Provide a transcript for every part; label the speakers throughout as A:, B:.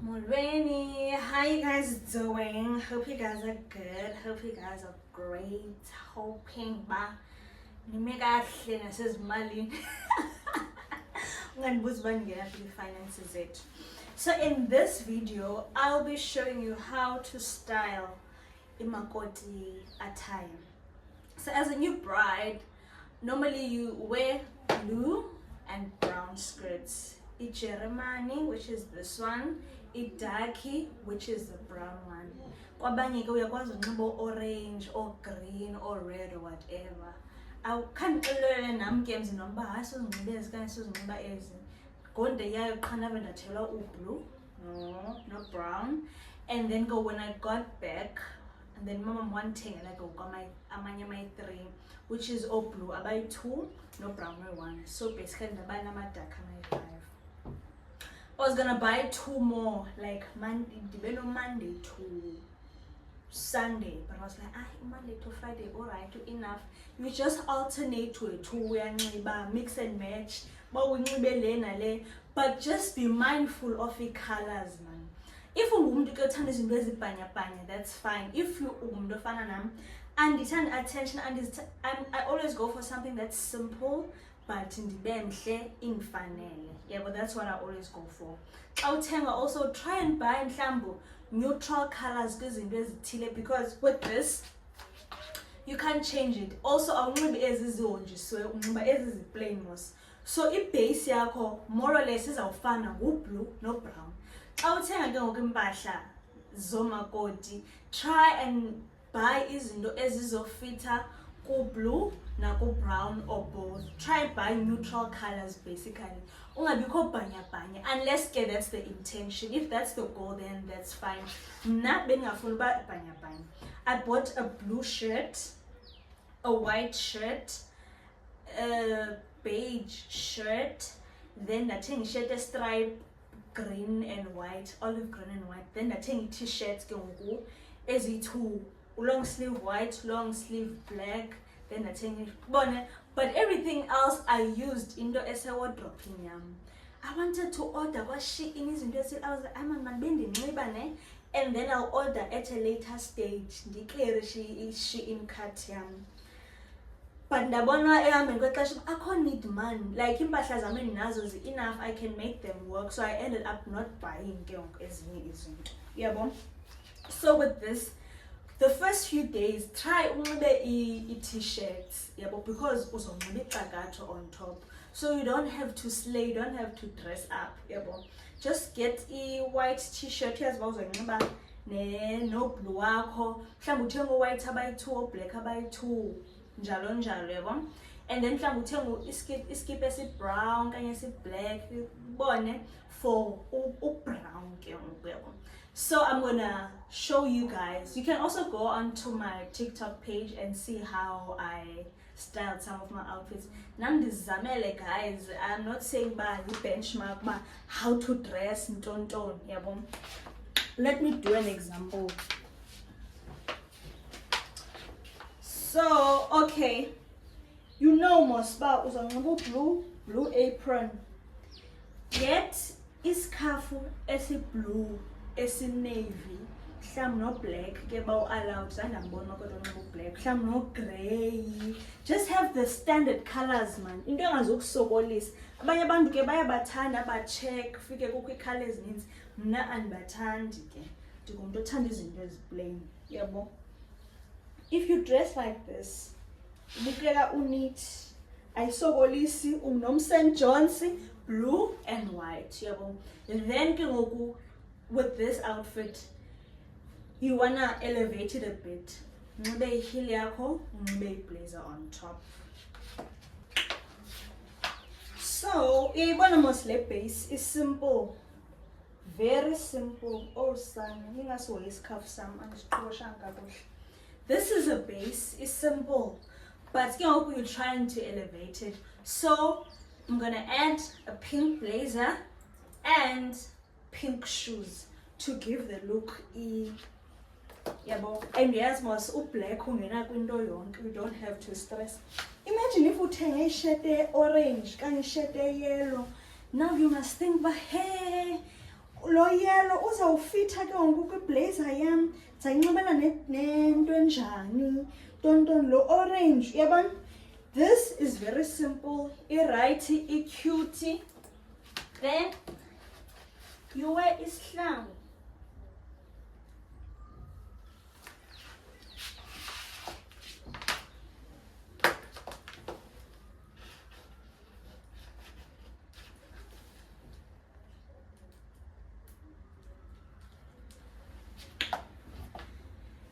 A: Mulweni, how you guys doing? Hope you guys are good. Hope you guys are great. Hoping ba nimekahle nasezimali. Unganibuza bangena kwi finances ethu. So in this video, I'll be showing you how to style imakoti attire. So as a new bride, normally you wear blue and brown skirts. Ijeremani, which is this one, idaki, which is the brown one. Kwabanye ke uyakwazi unxiba orange or green or red or whatever. Awukhanixelele nami ke mzini wami hayi sozinxiba ezi kanye sozinxiba ezi. Konde yayo qhana bendathelwa ublue no brown. And then go when I got back, and then mama wanting like amanye my 3, which is all blue, abayi 2, no brown, no 1. So basically ndabana amadaka my 5. I was gonna buy 2 more, like Monday to Sunday, but I was like, Monday to Friday, alright, enough. You just alternate to a 2 mix and match, but just be mindful of the colors, man. If you that's fine. If you and attention, and I always go for something that's simple but in fanele. Yeah, but that's what I always go for. Also try and buy neutral colors because with this you can't change it. Also I'll plain moss. So if base yakho more or less is blue, no brown. Try and buy izinto ezizofita ku blue na ku brown or both. Try and buy neutral colors basically. Ungabikho bhanya bhanya, unless that's the intention. If that's the goal, then that's fine. Not bengafuna uba bhanya bhanya. I bought a blue shirt, a white shirt, a beige shirt, then dathenga shirt a stripe green and white, olive green and white. Then dathenga t-shirts ke ngoku ezi2, long sleeve white, long sleeve black. Then dathenga bone. But everything else I used into a wardrobe. I wanted to order what Shein is interested. I was like, I'm a man, and then I'll order at a later stage. Declare Shein cut. But I can't need man. Like impahla zami nazo enough, I can make them work. So I ended up not buying ezinye. So with this, the first few days, try t-shirts, because on top, so you don't have to slay, you don't have to dress up. Just get a white t-shirt. Here's what no blue white abayi 2 or black abayi 2, njalo njalo, and then iskip esi brown kanye esi black bone for brown. So I'm gonna show you guys. You can also go onto my TikTok page and see how I styled some of my outfits. Nandizamele guys, I'm not saying by you benchmark how to dress ntonton. Let me do an example. So okay, you know Mosba was on blue apron. Get iskafu esi blue, esi navy, some no black, allowed black, some no gray. Just have the standard colors, man. Into engazokusokolisa. Abanye abantu ke bayabathanda check fike kukho colors means mna andibathandi ke. Ndingumuntu othanda izinto eziplain. Yabo. If you dress like this, ubukeka uneat, ayisokolisi, unomsen Jones, blue and white. Yabo. Then ke ngoku with this outfit, you wanna elevate it a bit. Unxibe heel yakho, unxibe blazer on top. So, uyayibona mos le base is simple. Very simple. Oh son, ngingasoyi isikhafu sami angisiqoshanga kakuhle. This is a base, it's simple. But you're trying to elevate it. So, I'm gonna add a pink blazer and pink shoes to give the look. And yes, must black you don't have to stress. Imagine if you take a shirt orange, can shirt yellow. Now you must think, but hey, lo yellow uzawufitha ke ngoku kwiblazer yam ndizayinxibela nento enjani tonton lo orange uyabona. This is very simple, i-right, i-cute. Then you wear isihlangu.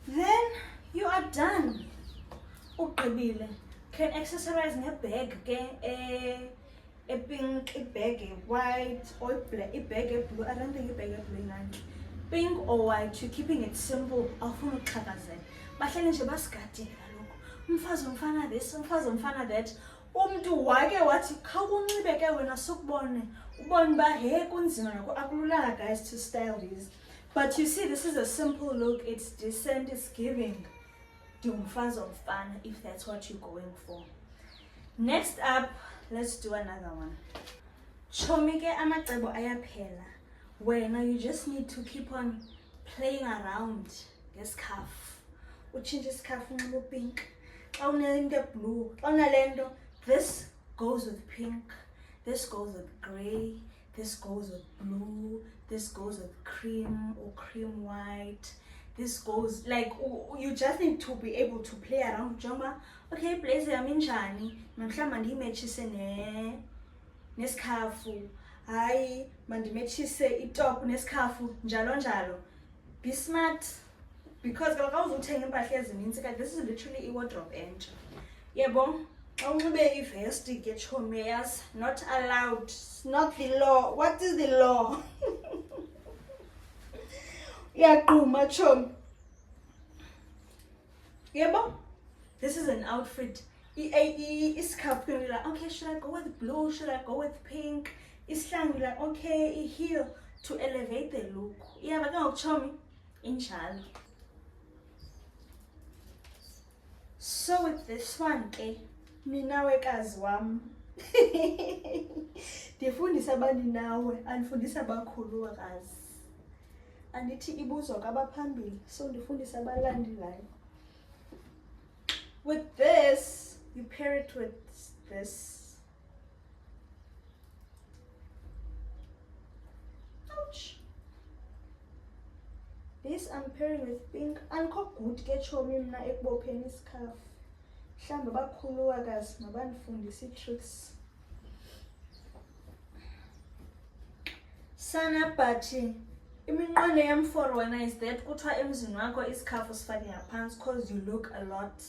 A: Then you are done. Ugqibile. Can accessorize ngebag ke pink, ibag white or black, ibag blue. I don't think ibag blue nanje. Pink or white, you're keeping it simple. Awufuna ukuxhakazela. Bahlele nje basigadile kaloku. Umfazi umfana this, umfazi umfana that. Umntu wake wathi khawunxibe ke wena sukubone. Ubone ba he kunzima nako akululanga guys to style these. But you see, this is a simple look. It's decent, it's giving. Umfazi umfana, if that's what you're going for. Next up, let's do another one. Chomi ke amacebo ayaphela. Wena you just need to keep on playing around ngescarf. Uchinje iscarf unxibe pink. Xa unento blue, xa unalento, this goes with pink, this goes with grey, this goes with blue, this goes with cream or cream white. This goes like you just need to be able to play around. Jamba, okay, blazer yami njani? Mhlawumbe ndiyimatchise nesikhafu. Hayi, mandimatchise itop nesikhafu njalo njalo. Be smart because kaloku uzuthenga impahla ezininzi kanti this is literally i-wardrobe entsha. Yebo, xa unxibe ivest ke chomi yazi, not allowed. Not the law. What is the law? Yaquma chomi. Yebo, this is an outfit. Iskap can be like, okay, should I go with blue? Should I go with pink? Isihlangu like, okay, heel to elevate the look. Yeah, but no, chomi, inshallah. So with this one, mina wekazi wam. Ndifundisa abani nawe, andifundisa abakhulu wakazi. Andithi ibuzwa kwabaphambili, so ndifundisa abalandelayo. With this, you pair it with this. Ouch. This I'm pairing with pink. Andikho good ke chomi mna ekubopheni isikhafu. Mhlawumbi abakhulu wakazi mabandifundise ii-tricks. Sana bhathi iminqweno yam for wena is that kuthiwa emzini wakho isikhafu sifake ngaphantsi because you look a lot.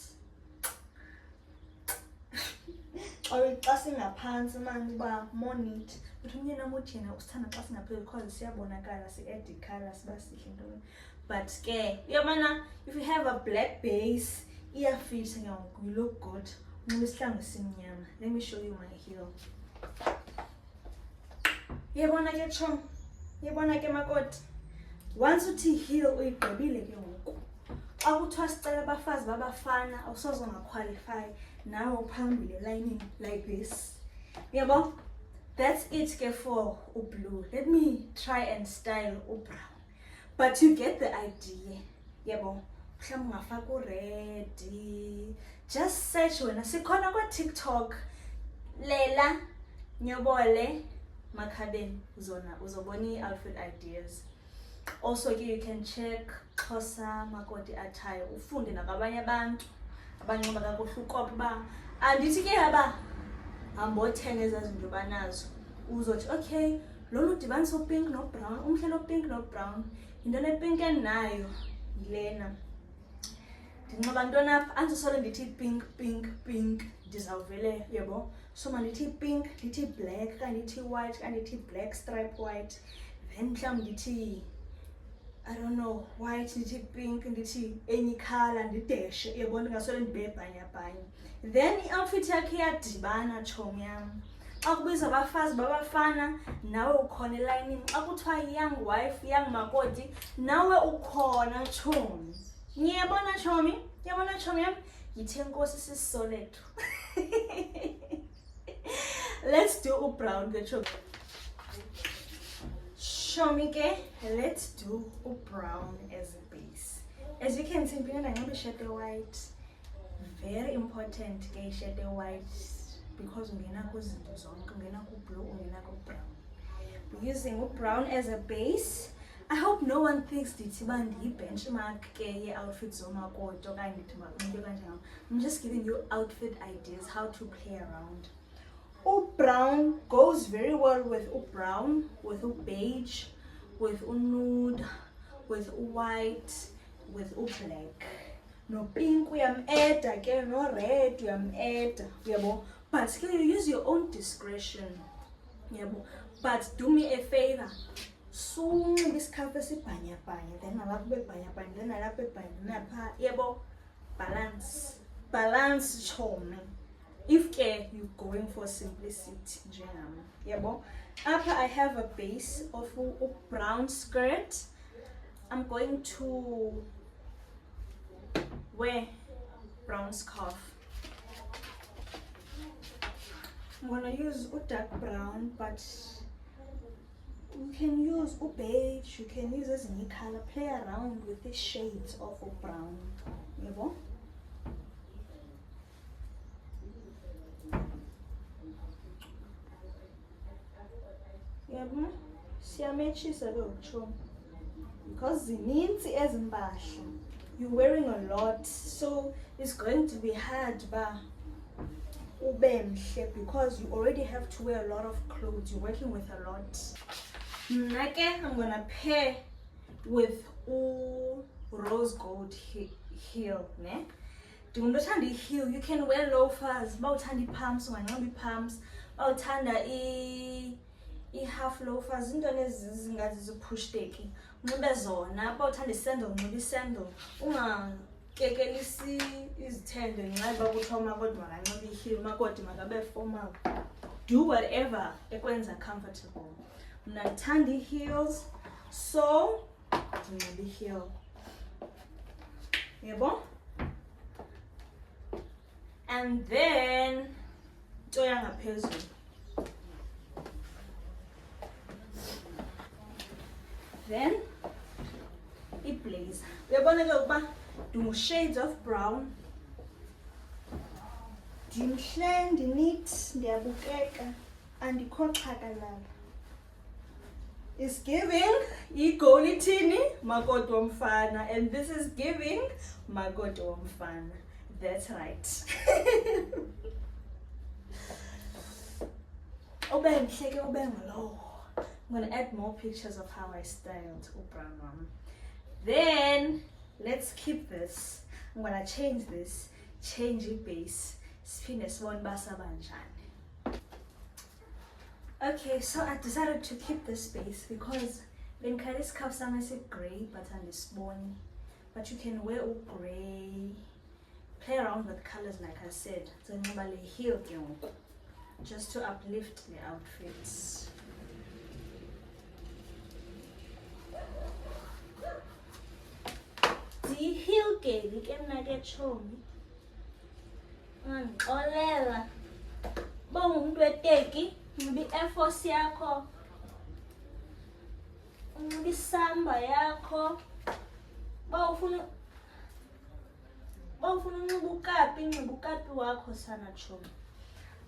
A: Xa singaphantsi manje uba more neat. Uthi umyeni wam uthi yena usithanda xa singaphezulu because siyabonakala si-add i-colour siba sihle ntoni. But ke uyabona, if you have a black base iyafitha ke ngoku, you look good. Unxibe isihlangu esimnyama. Let me show you my heel. Yebona ke chom, yebona ke makoti. Once uthi heel uyigqibile ke ngoku. Xa kuthiwa sicela abafazi babafana awusoze ungaqualify nawe uphambili lining like this. Yebo, that's it ke for blue. Let me try and style brown. But you get the idea. Yebo, mhlawumbe ungafaka red. Just search wena. Sikhona kwa TikTok. Lela Nyobole Makhabeni uzobona outfit ideas. Also you can check Xhosa makoti attire. Ufunde nabanye abantu abanxiba kakuhle ukopa ba andithi ke yaba hambothenga ezazinto banazo. Uzothi okay, lolu udibanisa pink no brown, umhle lo pink no brown. Into le pink enayo yilena. Ndinxiba ntoni apha andisole ndithi pink ndizawuvele yebo. So mandithi pink, ndithi black, kanti ndithi white, kanti ndithi black stripe white. Then mhlawumbe ndithi I don't know, white, ndithi pink, ndithi any color ndideshe yebo, ndingasole ndibe bhanyabhanya. Then i-outfit yakhe iyadibana chomi yam. Xa kubiza abafazi babafana nawe ukhona elayinini. Xa kuthiwa young wife, young makoti, nawe ukhona chomi. Niyabona chomi? Yabona chomi yam? Yithe nkosi sisisolethu. Let's do brown ke chomi. Chomi ke, let's do a brown as a base. As you can see, I'm going to shade white. Very important ke shade white because ungena kuzinto zonke, ungena ku blue, ungena ku brown. We're using brown as a base. I hope no one thinks dithi bandi benchmark ke ye outfits zomakoti okanye ndithi makunto kanjalo. I'm just giving you outfit ideas, how to play around. Brown goes very well with brown, with beige, with nude, with white, with black. No pink uyam-add again, no red uyam-add, yabo. But you use your own discretion, yabo. But do me a favor. So this canvas is banya, then I love banya, then I love banya, yabo. Balance charming. If you're going for simplicity, yabo. Upper I have a base of a brown skirt. I'm going to wear brown scarf. I'm gonna use a dark brown, but you can use a beige, you can use as any color. Play around with the shades of a brown. Yabo. Yabo. Siyamechisa lo chom. Because zininzi ezimpahla. You're wearing a lot, so it's going to be hard because you already have to wear a lot of clothes. You're working with a lot. I'm gonna pair with rose gold heel. Ndingothanda heel. You can wear loafers. Bawuthanda pumps, wangabi pumps. Bawuthanda half loafers. Into ezingathi zipush taking. Unxibe zona. Bawuthanda isandal, unxibe isandal. Ungakekelisi izithende ngenxa kuthiwa umakoti makanxibe iheel, umakoti makabe formal. Do whatever ekwenza comfortable. Mna ndithanda heels, so ndinxibe heel. Yebo? And then into yangaphezulu. Then i-blazer. Uyabona ke ukuba shades of brown. Ndimhle, ndineat, ndiyabukeka, andikho xhakalala. It's giving igoli thini makoti womfana, and this is giving makoti womfana. That's right. Ube mhle ke ube nglow. I'm going to add more pictures of how I styled brown one. Then let's keep this. I'm going to change this, change the base. Spin sibone basa banjani. Okay, so I decided to keep this base because when this scarf some is grey but andisiboni. But you can wear all grey. Play around with colors like I said. So nobody heel just to uplift the outfits. Heel geli ke mna ke chomi. Ngixolela. Bawumuntu weteki, ngibe Air Force yakho. Ngibe isamba yakho. Bawufuna unxiba ukapi wakho sana chomi.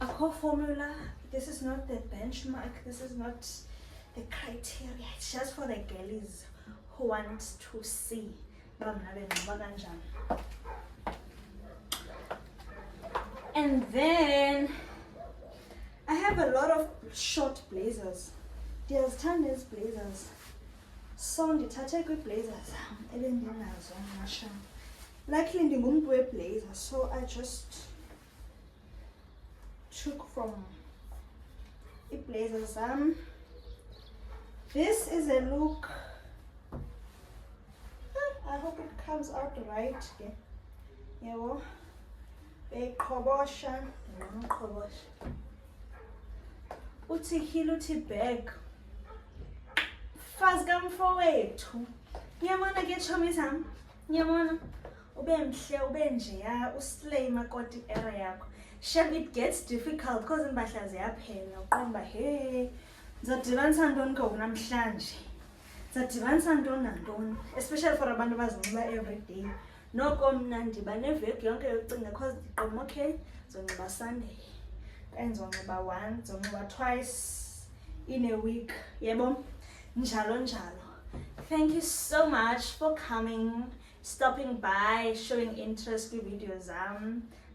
A: Akho formula. This is not the benchmark. This is not the criteria. It's just for the girlies who want to see. And then I have a lot of short blazers. There's tons of blazers. So ndithathe kwi-blazers ebendinazo ngasha. Luckily ndingumuntu we-blazer, so I just took from i-blazers. This is a look. I hope it comes out right. Yebo. Beqhobosha, ngqhobosha. Uthi heel uthi bag. Fazi kamfowethu. Ngiyabona ke chomi sami. Ngiyabona ube mhle ube njeya uslay makoti area yakho. Sure, it gets difficult because impahla ziyaphela. Uqomba hey. Ngizodibanisa ntoni ke namhlanje? Sadibanisa ntoni nantoni, especially for abantu abazinxiba every day. Noko mna ndiba neveki yonke yokucinga because ndiqoma okay zonxiba Sunday okanye zonxiba once, zonxiba twice in a week, yebo, njalo njalo. Thank you so much for coming, stopping by, showing interest in videos.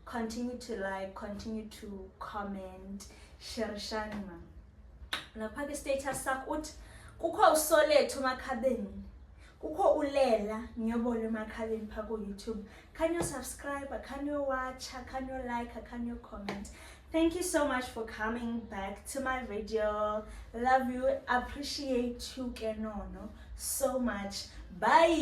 A: Continue to like, continue to comment, share ma. Lapha ke status sakho uthi kukho usolethu emakhabeni, kukho ulela nyobolo emakhabeni pha ku YouTube. Can you subscribe? Can you watch? Can you like? Can you comment? Thank you so much for coming back to my video. Love you, appreciate you Kenono so much. Bye.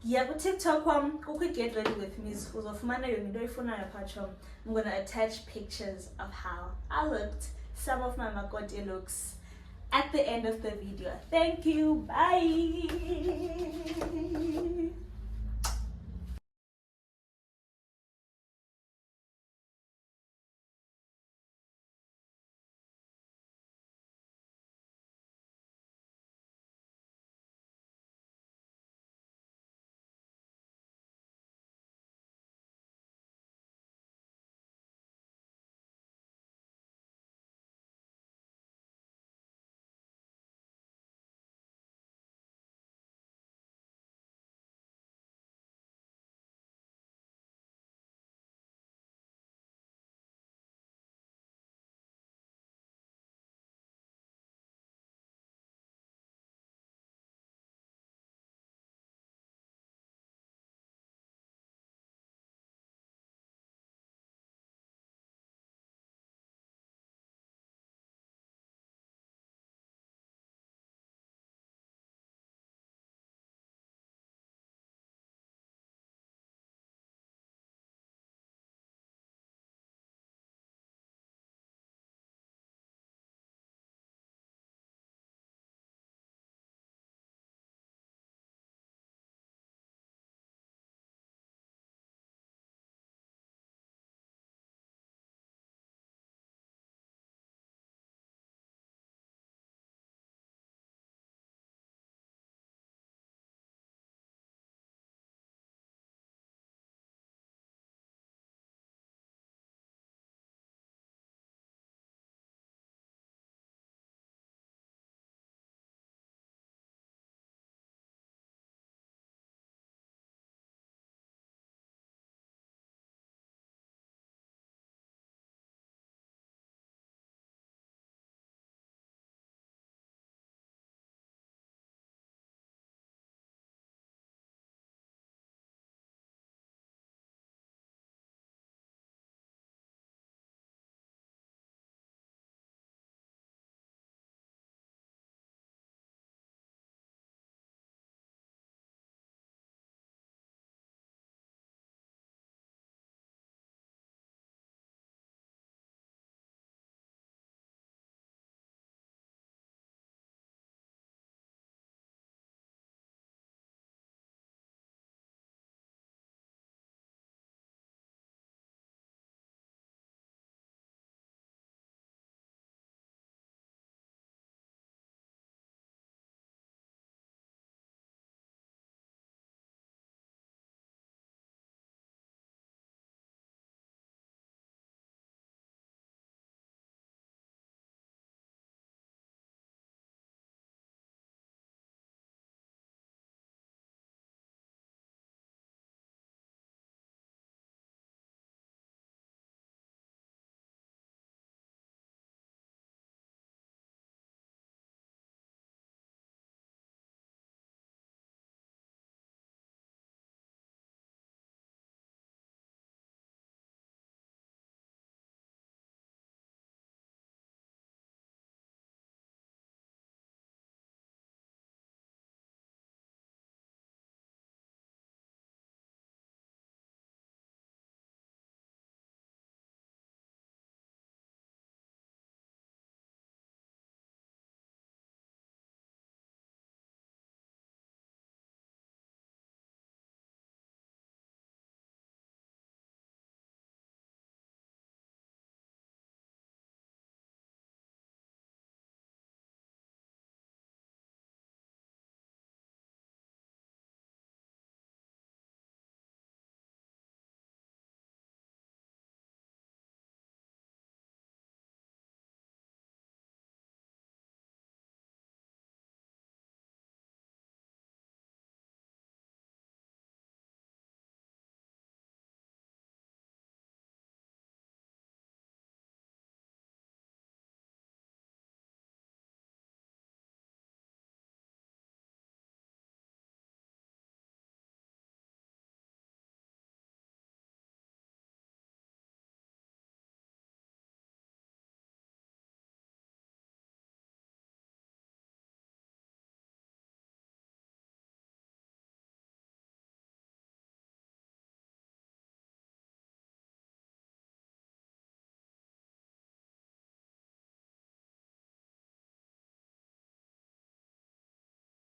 A: Yeah, ku TikTok kukho Get Ready With Me. Uzofumana yonke into oyifunayo pha. I'm gonna attach pictures of how I looked, some of my makoti looks at the end of the video. Thank you. Bye.